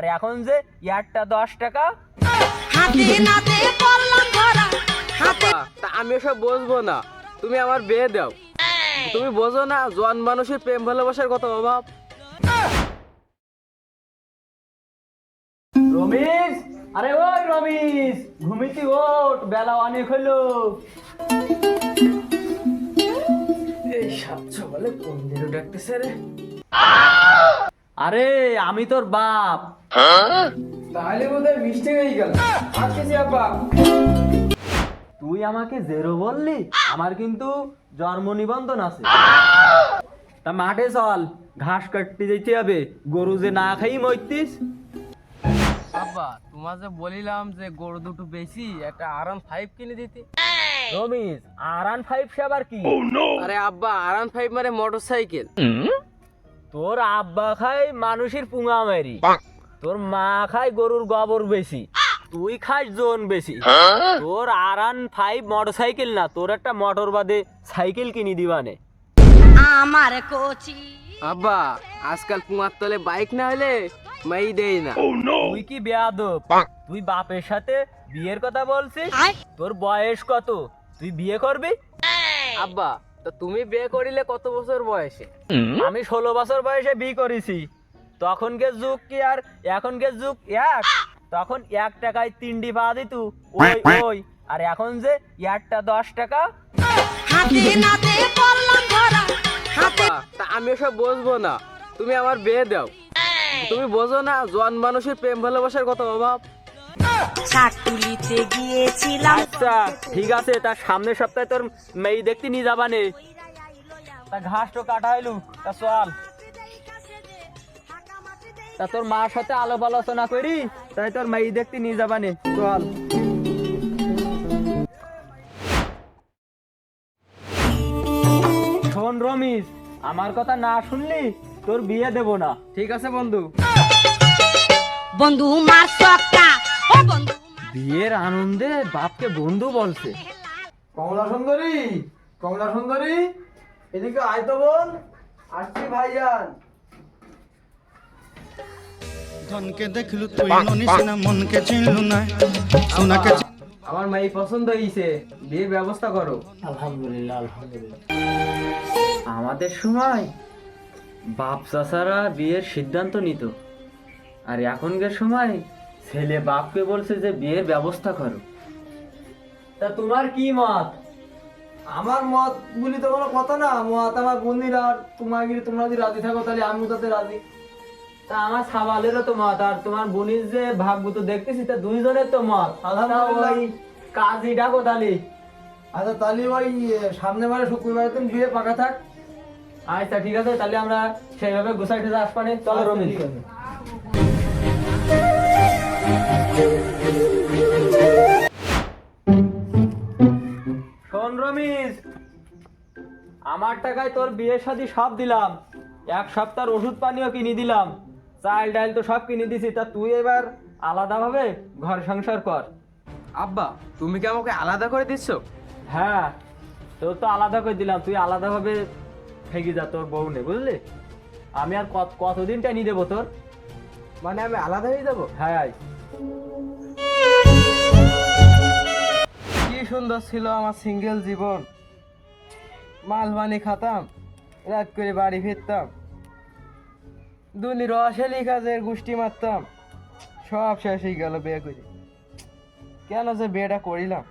আর এখন যে একটা 10 টাকা। আব্বা, তা আমি ওসব বুঝবো না, তুমি আমার বিয়ে দাও। তুমি বোঝো না জোয়ান মানুষের প্রেম ভালোবাসার কত অভাব। রমেশ, আরে ওই রমেশ, ঘুমিতি ওঠ, বেলা অনেক হলো। এই সাত সকালে কোন দিনও ডাকতেছে রে? আরে আমি তোর বাপ। তাহলে বোধহয় মিষ্টি হয়ে গেল। আসতেছি আব্বা। তুই আমাকে জেরো বললি, আমার কিন্তু জন্ম নিবন্ধন আছে। তা মাঠে চল, ঘাস কাটতে যেতে হবে, গরু যে না খাই মরতিস। আব্বা, তোমার যে বলিলাম যে গরু দুটো বেশি একটা R15 কিনে দিতে। রমেশ, R15 সে আবার কি? আরে আব্বা, R15 মানে মোটরসাইকেল। তোর আব্বা খায় মানুষের পুঙা মারি, তোর মা খায় গরুর গোবর বেশি, তুই খাস জোন বেশি। তোর R15 মোটরসাইকেল না, তোর একটা মোটর বাদে সাইকেল কিনে দিবানে। আমার কোচি আব্বা, আজকাল কুমার তলে বাইক না হলে মাই দেই না। তুই কি বেয়াদব? তুই বাপের সাথে বিয়ের কথা বলছিস? আয়। তোর বয়স কত? তুই বিয়ে করবি? আব্বা, তা তুমি বিয়ে করিলে কত বছর বয়সে? আমি 16 বছর বয়সে বিয়ে করেছি। তখনকার যুগ কি আর এখনকার যুগ এক? তখন 1 টাকায় 3টি পা দিত, ওই ওই। আর এখন যে একটা 10 টাকা। হাতে নাতে পড়লাম ধরা হাতে আব্বা, তা আমি ওসব বুঝবো না, তুমি আমার বিয়ে দাও। তুমি বোঝো না জোয়ান মানুষের প্রেম ভালোবাসার কত অভাব। শাক তুলিতে গিয়েছিলাম আচ্ছা ঠিক আছে, তার সামনের সপ্তাহে তোর মেয়ে দেখতে নিয়ে যাবানে। তা ঘাস তো কাটা হইলু, তা চল। তা তোর মার সাথে আলাপ আলোচনা করি, তাই তোর মেয়ে দেখতে নিয়ে যাবানে, চল। শোন রমিস, আমার কথা না শুনলি তোর বিয়ে দেব না। ঠিক আছে বন্ধু। বন্ধু মার সক্কা ও বন্ধু বিয়ের আনন্দে বাপকে বন্ধু বলছে। কমলা সুন্দরী, কমলা সুন্দরী, এদিকে আয় তো বোন। আসছি ভাইজান। ধনকে দেখলু তুই ননিস না মনকে চিনলু না সোনাকে আমার মেয়ে পছন্দ হয়েছে, বিয়ের ব্যবস্থা করো। আলহামদুলিল্লাহ, আলহামদুলিল্লাহ। আমাদের সময় বাপ চাচারা বিয়ের সিদ্ধান্ত নিত, আর এখনকার সময় ছেলে বাপকে বলছে যে বিয়ের ব্যবস্থা করো। তা তোমার কি মত? আমার মত বলি তো কোনো কথা না, মত আমার বন্দির। আর তোমরা যদি রাজি থাকো তাহলে আমিও তাতে রাজি। তা আমার সাবালেরও তো মত, আর তোমার বোনের যে ভাগ্য তো দেখতেছি, তা দুইজনের তো মত। আলহামদুলিল্লাহ। ওই কাজী ডাকো তালি। আচ্ছা তাহলে ওই সামনে বারে শুক্রবারের দিন বিয়ে পাকা থাক। আচ্ছা ঠিক আছে, তাহলে আমরা সেইভাবে গোসাই ঠেসে আসবানে। চলো আচ্ছা, রমিজ। ঠিক আছে। শোন রমিজ, আমার টাকায় তোর বিয়ের শাদী সব দিলাম, 1 সপ্তাহের ওষুধ পানিও কিনে দিলাম, চাল ডাল তো সব কিনে দিছি। তা তুই এবার আলাদাভাবে ঘর সংসার কর। আব্বা, তুমি কি আমাকে আলাদা করে দিচ্ছ? হ্যাঁ, তোর তো আলাদা করে দিলাম, তুই আলাদাভাবে থেকে যা, তোর বউ নে, বুঝলি? আমি আর কতদিন টাইনি দেবো তোর? মানে আমি আলাদা হয়ে যাবো? হ্যাঁ। কি সুন্দর ছিল আমার সিঙ্গেল জীবন। মালবানি খাতাম, রাত করে বাড়ি ফিরতাম, দুলি রসেলি কাজের গুষ্টি মারতাম। সব শেষ হয়ে গেল বিয়ে করে। কেন যে বিয়েটা করিলাম।